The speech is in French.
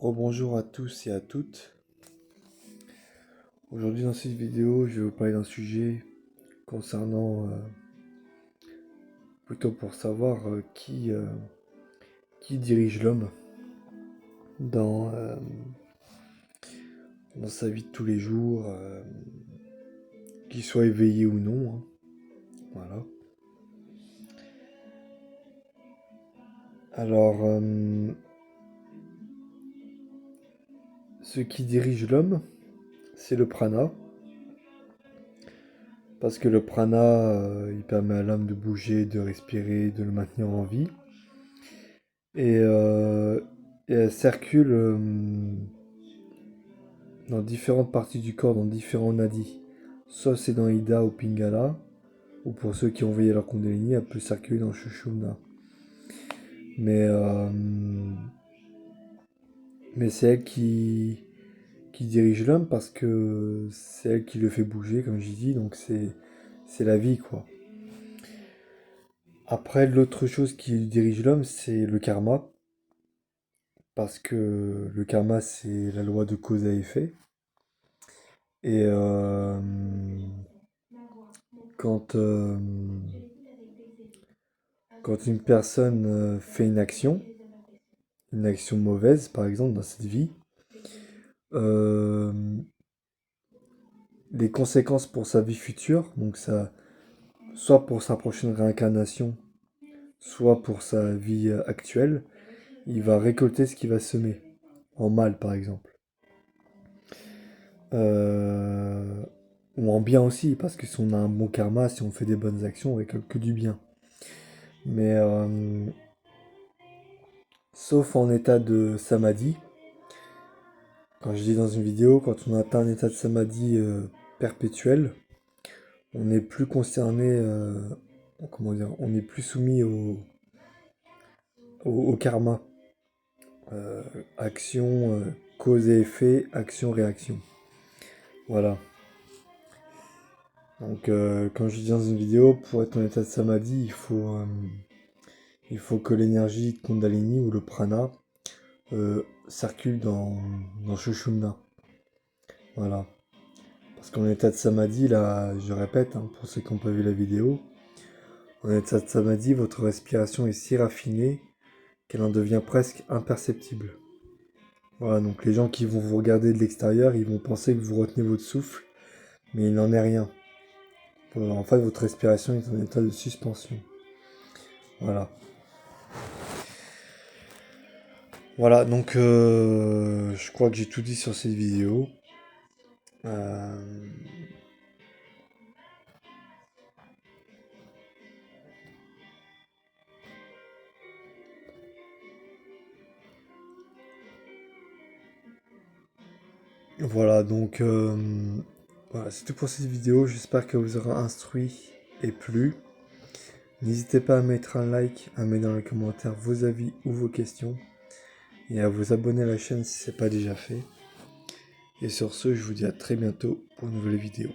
Rebonjour à tous et à toutes. Aujourd'hui dans cette vidéo, je vais vous parler d'un sujet concernant, plutôt pour savoir qui dirige l'homme dans, dans sa vie de tous les jours, qu'il soit éveillé ou non, hein. Voilà. Alors, ce qui dirige l'homme, c'est le prana. Parce que le prana, il permet à l'homme de bouger, de respirer, de le maintenir en vie. Et, euh, et elle circule dans différentes parties du corps, dans différents nadis. Soit c'est dans Ida ou Pingala, ou pour ceux qui ont veillé leur Kundalini, elle peut circuler dans Shushumna. Mais, euh, mais c'est elle qui dirige l'homme parce que c'est elle qui le fait bouger, comme j'ai dit, donc c'est la vie, quoi. Après, l'autre chose qui dirige l'homme, c'est le karma, parce que le karma, c'est la loi de cause à effet. Et quand, euh, quand une personne fait une action mauvaise par exemple dans cette vie, euh, les conséquences pour sa vie future, donc ça, soit pour sa prochaine réincarnation, soit pour sa vie actuelle, il va récolter ce qu'il va semer, en mal par exemple. Euh, ou en bien aussi, parce que si on a un bon karma, si on fait des bonnes actions, on récolte que du bien. Mais sauf en état de samadhi. Quand je dis dans une vidéo, quand on atteint un état de samadhi perpétuel, on n'est plus concerné, comment dire, on n'est plus soumis au karma. Euh, action, cause et effet, action-réaction. Voilà. Donc, quand je dis dans une vidéo, pour être en état de samadhi, il faut que l'énergie de Kundalini ou le prana circule dans Shushumna. Voilà. Parce qu'en état de samadhi, là, je répète, hein, pour ceux qui n'ont pas vu la vidéo, en état de samadhi, votre respiration est si raffinée qu'elle en devient presque imperceptible. Voilà, donc les gens qui vont vous regarder de l'extérieur, ils vont penser que vous retenez votre souffle, mais il n'en est rien. En fait, votre respiration est en état de suspension. Voilà. Voilà, donc je crois que j'ai tout dit sur cette vidéo. Euh, Voilà, donc voilà, c'est tout pour cette vidéo. J'espère qu'elle vous aura instruit et plu. N'hésitez pas à mettre un like, à mettre dans les commentaires vos avis ou vos questions et à vous abonner à la chaîne si ce n'est pas déjà fait. Et sur ce, je vous dis à très bientôt pour une nouvelle vidéo.